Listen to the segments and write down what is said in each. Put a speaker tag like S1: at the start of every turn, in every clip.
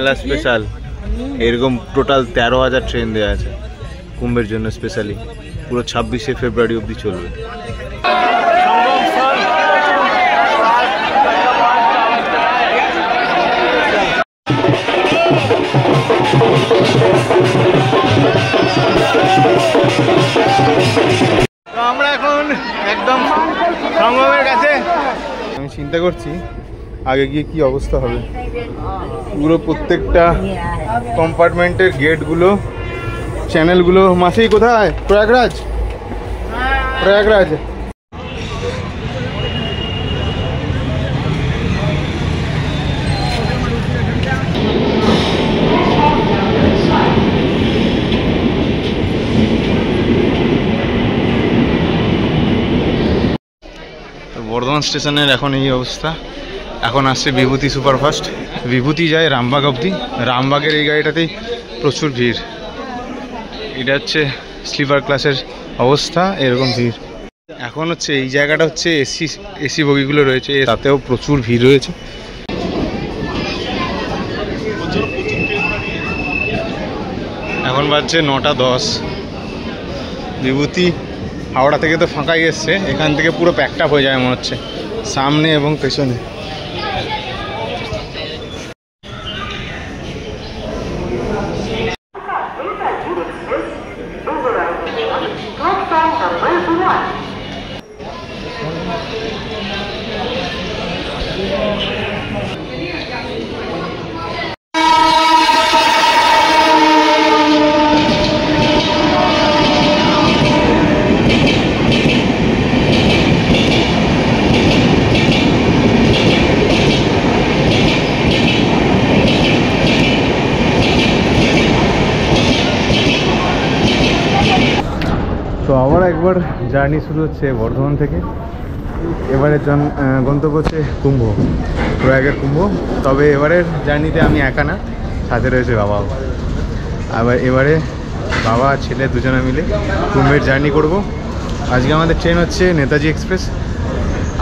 S1: মেলা স্পেশাল এরকম total 13,000 train দেওয়া আছে কুম্ভের জন্য স্পেশালি, পুরো 26শে ফেব্রুয়ারি অবধি চলবে। তো আমরা এখন একদম সঙ্গমের কাছে। আমি চিন্তা করছি আগে গিয়ে কি অবস্থা হবে। পুরো প্রত্যেকটা কম্পার্টমেন্টের গেটগুলো, চ্যানেলগুলো। মাসেই কোথায়? প্রয়াগরাজ। প্রয়াগরাজ বর্ধমান স্টেশনের এখন এই অবস্থা। এখন আসছে বিভূতি সুপারফাস্ট। বিভূতি যায় রামবাগ অবধি। রামবাগের এই গাড়িটাতেই প্রচুর ভিড়। এটা হচ্ছে স্লিপার ক্লাসের অবস্থা, এরকম ভিড়। এখন হচ্ছে এই জায়গাটা হচ্ছে এসি বগিগুলো রয়েছে, তাতেও প্রচুর ভিড় রয়েছে। এখন বাজছে 9:10। বিভূতি হাওড়া থেকে তো ফাঁকাই এসছে, এখান থেকে পুরো প্যাকড আপ হয়ে যায় মনে হচ্ছে, সামনে এবং পেছনে। তো আবার একবার জার্নি শুরু হচ্ছে বর্ধমান থেকে। এবারে গন্তব্য হচ্ছে কুম্ভ, প্রয়াগের কুম্ভ। তবে এবারের জার্নিতে আমি একা না, সাথে রয়েছে বাবাও। আবার এবারে বাবা ছেলে দুজনে মিলে কুম্ভের জার্নি করব। আজকে আমাদের ট্রেন হচ্ছে নেতাজি এক্সপ্রেস,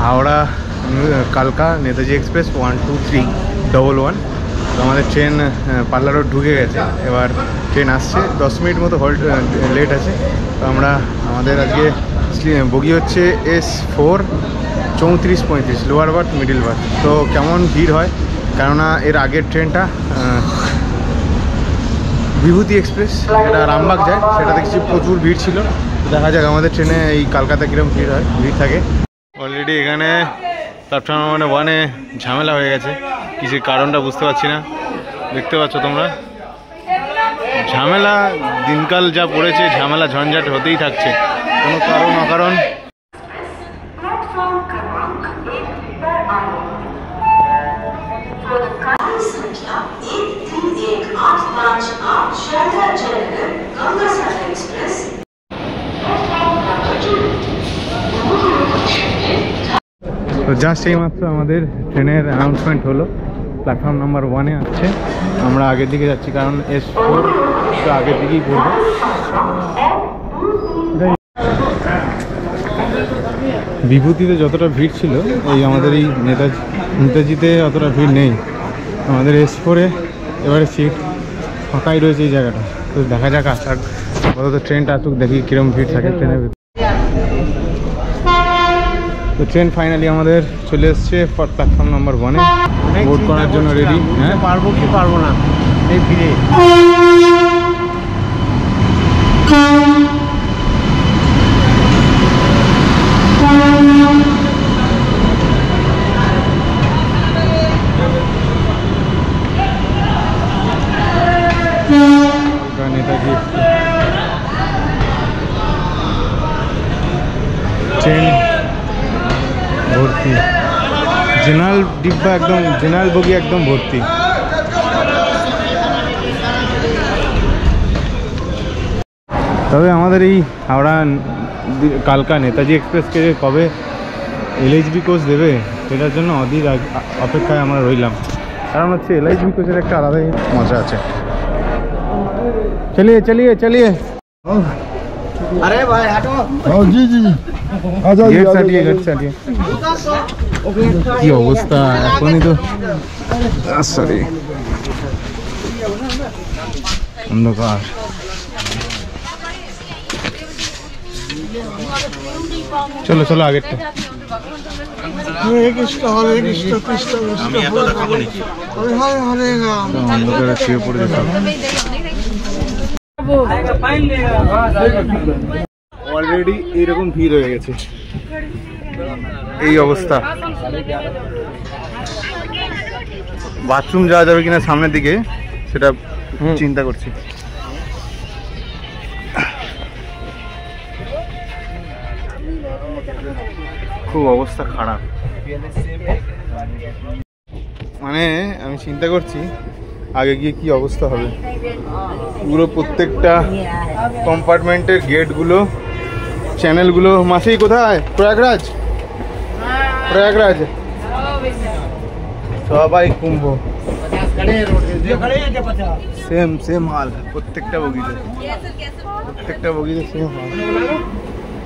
S1: হাওড়া কালকা নেতাজি এক্সপ্রেস 12311। তো আমাদের ট্রেন পাল্লা রোড ঢুকে গেছে, এবার ট্রেন আসছে। 10 মিনিট মতো লেট আছে। তো আমাদের আজকে বগি হচ্ছে S4 3435, lower birth middle birth. তো কেমন ভিড় হয়, কেননা এর আগের ট্রেনটা বিভূতি এক্সপ্রেস, এটা রামবাগ যায়, সেটা দেখছি প্রচুর ভিড় ছিল। দেখা যাক আমাদের ট্রেনে এই কলকাতা কীরকম ভিড় থাকে। অলরেডি এখানে প্ল্যাটফর্ম নম্বর 1-এ ঝামেলা হয়ে গেছে, কিছু কারণটা বুঝতে পারছি না। দেখতে পাচ্ছ তোমরা ঝামেলা, দিনকাল যা পড়েছে ঝামেলা ঝঞ্ঝাট হতেই থাকছে কোনো কারণ অকারণ। তো জাস্ট এই মাত্র আমাদের ট্রেনের অ্যানাউন্সমেন্ট হলো, প্ল্যাটফর্ম নাম্বার 1-এ আসছে। আমরা আগের দিকে যাচ্ছি, কারণ S4 তো আগের দিকেই পড়বে। বিভূতিতে যতটা ভিড় ছিল, এই আমাদের এই নেতাজিতে অতটা ভিড় নেই। আমাদের S4-এ এবারে সিট ফাঁকাই রয়েছে এই জায়গাটা। তো দেখা যাক আসার অন্তত ট্রেনটা আসুক, দেখি কীরকম ভিড় থাকে ট্রেনের ভিতরে। তো ট্রেন ফাইনালি আমাদের চলে এসছে প্ল্যাটফর্ম নাম্বার 1-এ, বোর্ড করার জন্য রেডি। হ্যাঁ, পারবো কি পারবো না এই ভিড়ে। নেতাজি ট্রেন ভর্তি, জেনারেল ডিব্বা একদম, জেনারেল বগি একদম ভর্তি। তবে আমাদের এই হাওড়া কালকা নেতাজি এক্সপ্রেসকে কবে LHB কোচ দেবে সেটার জন্য অধীর অপেক্ষায় আমরা রইলাম। কারণ হচ্ছে LHB কোচের একটা আলাদাই মজা আছে। চলিয়ে চলিয়ে চলিয়ে अरे भाई हटो। जी जी गेट साटिए কি অবস্থা এখনই তো। সরি অন্ধকার। চলো চলো আগেরটা। অন্ধকারে শুয়ে পড়ে যেতাম। অলরেডি এইরকম ভিড় হয়ে গেছে, এই অবস্থা। বাথরুম যাওয়া যাবে কিনা সামনের দিকে সেটা চিন্তা করছি। খুব অবস্থা খারাপ, মানে আমি চিন্তা করছি আগে গিয়ে কি অবস্থা হবে। পুরো প্রত্যেকটা কম্পার্টমেন্টের গেটগুলো, চ্যানেলগুলো। মাসি কোথায়? প্রয়াগরাজ, প্রয়াগরাজ সবাই কুম্ভ, সেম সেম হাল প্রত্যেকটা বগিতে, প্রত্যেকটা বগিতে সেম হাল।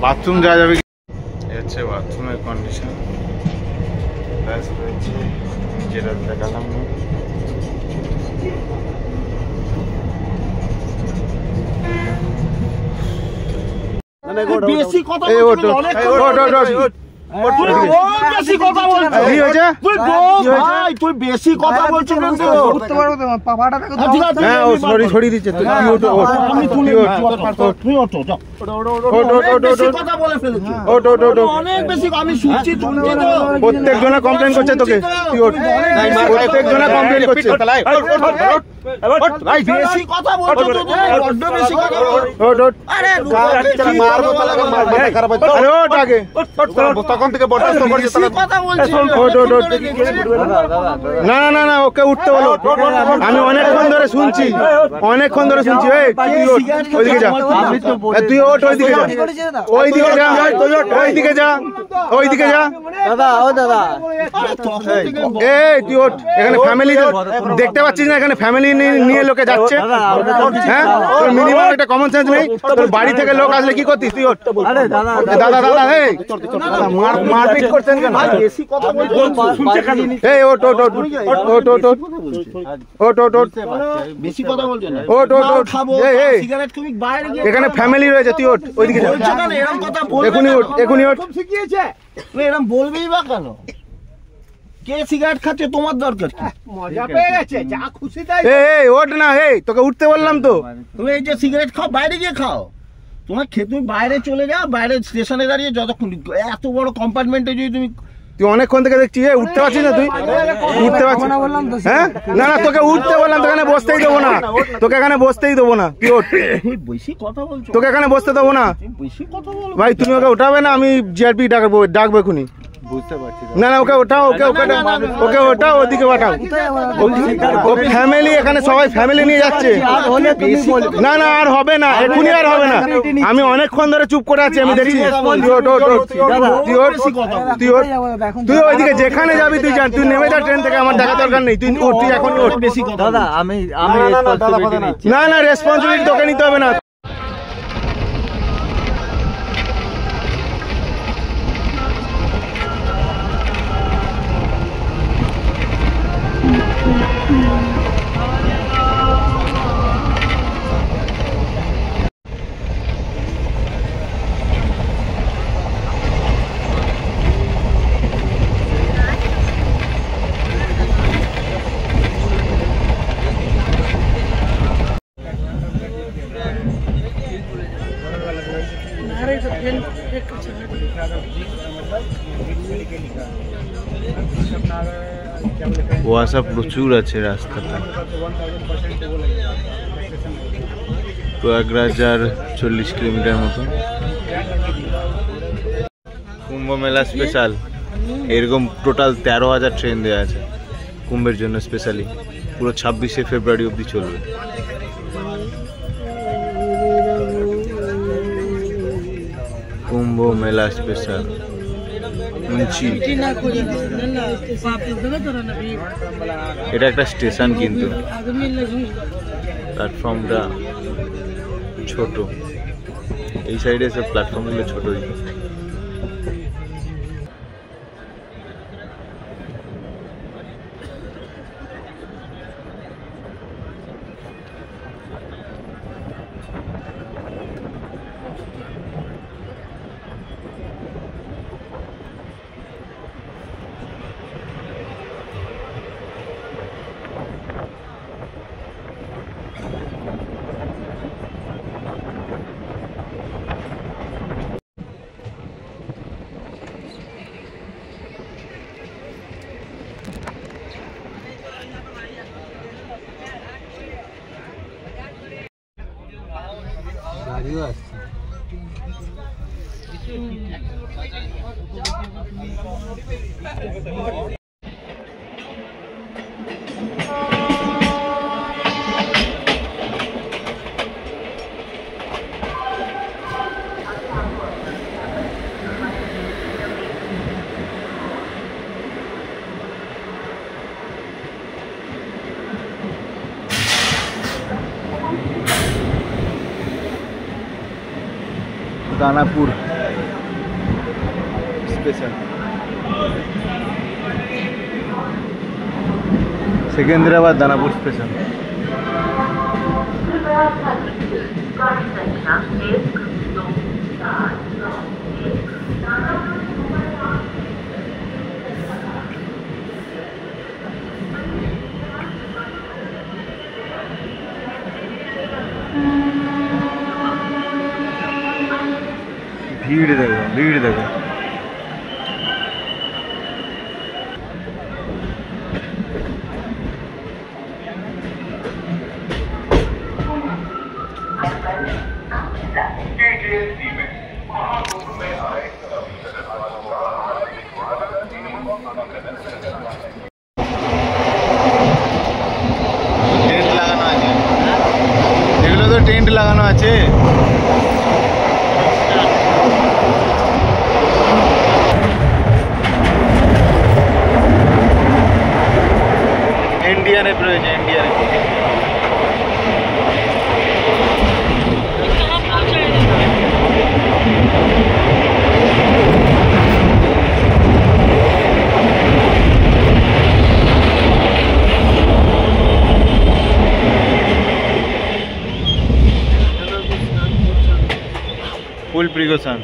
S1: বাথরুম যাওয়া যাবে, হচ্ছে বাথরুমের কন্ডিশন। ব্যাস রয়েছে, যেটা দেখালাম না।
S2: বেশি কথা তুই বেশি কথা বলছিস,
S1: ছড়িয়ে দিচ্ছে। প্রত্যেক জনে কমপ্লেন করছে তোকে, প্রত্যেক জনে কমপ্লেন করছে।
S2: বেশি কথা বলছো,
S1: তখন থেকে না না না না, ওকে উঠতে বলো। আমি অনেকক্ষণ ধরে শুনছি, অনেকক্ষণ ধরে শুনছি। ওইদিকে যা, তুই ওঠ, ওইদিকে যা, ওইদিকে যা, ওইদিকে যা, ওইদিকে যা।
S2: দাদা ও দাদা,
S1: এই তুই ওঠ। এখানে ফ্যামিলি দেখতে পাচ্ছিস না? এখানে ফ্যামিলি নিয়ে লোকে যাচ্ছে। হ্যাঁ, তোর মিনিমাম একটা কমন সেন্স নেই? তোর বাড়ি থেকে লোক আসলে কি করতিস? তুই ওঠ। দাদা দাদা, এই মারপিট করছেন কেন? এই ওঠ ওঠ ওঠ ওঠ ওঠ ওঠ ওঠ ওঠ ওঠ,
S2: বেশি কথা বলছেন।
S1: ওঠ ওঠ ওঠ।
S2: সিগারেট তুমি বাইরে গিয়ে,
S1: এখানে ফ্যামিলি রয়েছে, তুই ওঠ, ওইদিকে যা।
S2: এরকম কথা বলবে,
S1: এখনই ওঠ, এখনই ওঠ।
S2: শিখিয়েছে তুমি এরকম বলবেই বা কেন? কে সিগারেট খাচ্ছে, তোমার দরকার কি? মজা পেয়ে গেছে, যা খুশি তাই।
S1: এই ওঠ না, এই তোকে উঠতে বললাম তো।
S2: তুমি এই যে সিগারেট খাও, বাইরে গিয়ে খাও। তোমার তুমি বাইরে চলে যাও, বাইরে স্টেশনে দাঁড়িয়ে যতক্ষণ, এত বড় কম্পার্টমেন্টে যদি তুমি,
S1: তুই অনেকক্ষণ থেকে দেখছি উঠতে পারছিস না? তুই উঠতে পারছিস? হ্যাঁ, না না, তোকে উঠতে বললাম, তোকে এখানে বসতেই দেবো না, তোকে এখানে বসতেই দেবো না। তুই ওঠ,
S2: বেশি কথা বলছো,
S1: তোকে এখানে বসতে দেবো না।
S2: বেশি কথা বলো
S1: ভাই, তুমি ওকে উঠাবে না, আমি জিআরপি ডাকবো এখুনি। বুঝতে পারছি না, না ওকে ওঠাও, ওকে ওকে ওঠাও, ওদিকে পাঠাও। ও ফ্যামিলি, এখানে সবাই ফ্যামিলি নিয়ে যাচ্ছে। না না, আর হবে না, এখনই আর হবে না। আমি অনেকক্ষণ ধরে চুপ করে আছি, আমি দেখছি। তুই ওইদিকে যেখানে যাবি তুই যান, তুই নেমে যা ট্রেন থেকে, আমার দেখা দরকার নেই। তুই তুই এখন বেশি কথা।
S2: দাদা আমি
S1: না না, রেসপন্সিবিলিটি তোকে নিতে হবে না। কুয়াশা প্রচুর আছে রাস্তাতে। প্রয়াগরাজ আর 40 কিলোমিটার মতো। কুম্ভ মেলা স্পেশাল, এরকম টোটাল 13,000 ট্রেন দেওয়া আছে কুম্ভের জন্য স্পেশালি। পুরো 26শে ফেব্রুয়ারি অবধি চলবে। কুম্ভ মেলা স্পেশাল মুন্সি। এটা একটা স্টেশন, কিন্তু প্ল্যাটফর্মটা ছোট। এই সাইডে সব প্ল্যাটফর্মগুলো ছোটই। Danapur station Secunderabad Danapur station. भीड़ देखो, भीड़ देखो। टेंट লাগানো আছে, এগুলো তো টেন্ট লাগানো আছে। इंडिया रয়েছে इंडिया फुल प्रिकॉशन।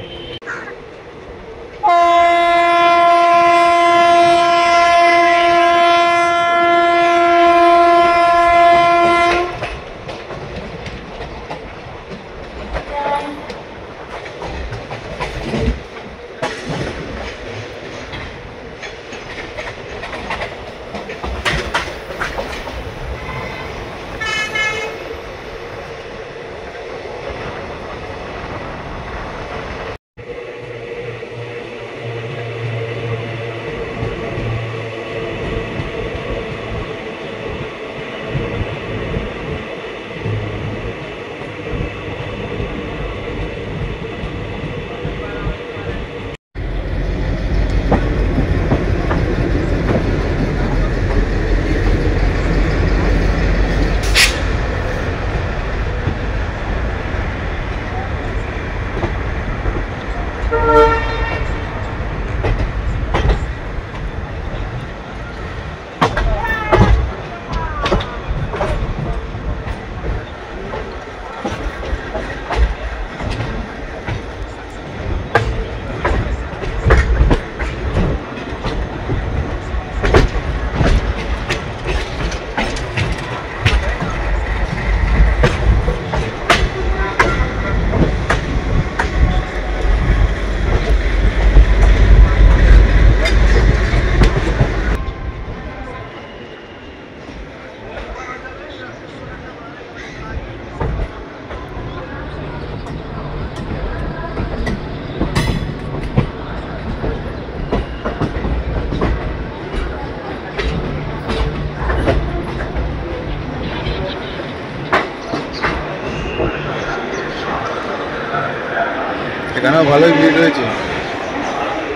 S1: এখানেও ভালোই ভিড় রয়েছে,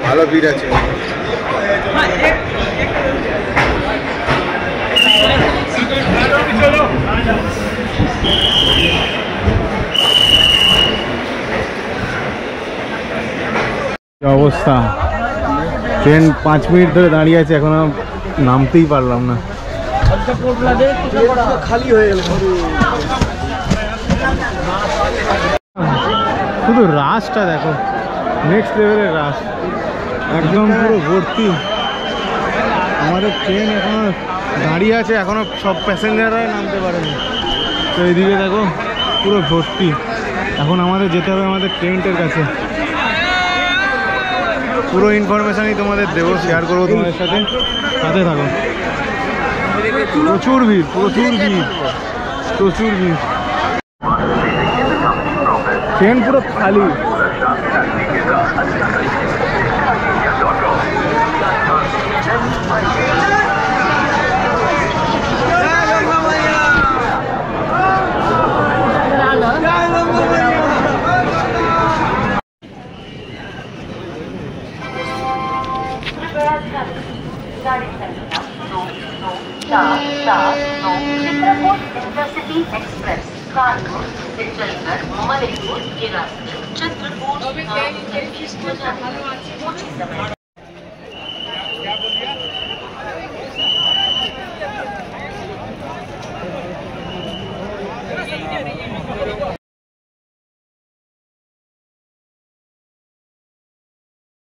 S1: ভালো ভিড় আছে। অবস্থা, ট্রেন 5 মিনিট ধরে দাঁড়িয়ে আছে, এখনো নামতেই পারলাম না। খালি হয়ে গেল, শুধু রাশটা দেখো, নেক্সট লেভেলের রাশ, একদম পুরো ভর্তি। আমাদের ট্রেন এখনো দাঁড়িয়ে আছে, এখনো সব প্যাসেঞ্জাররাই নামতে পারেনি। তো এইদিকে দেখো পুরো ভর্তি। এখন আমাদের যেতে হবে আমাদের ট্রেনটার কাছে। পুরো ইনফরমেশনই তোমাদের দেবো, শেয়ার করবো তোমাদের সাথে, সাথে থাকো। প্রচুর ভিড়, প্রচুর ভিড়, প্রচুর ভিড়। ট্রেন পুরো খালি।
S3: राजधानी गाड़ी संख्या 29479 चित्रकूट इंटरसिटी एक्सप्रेस कानपुर से चलकर मणिपुर के रास्ते चित्रकूट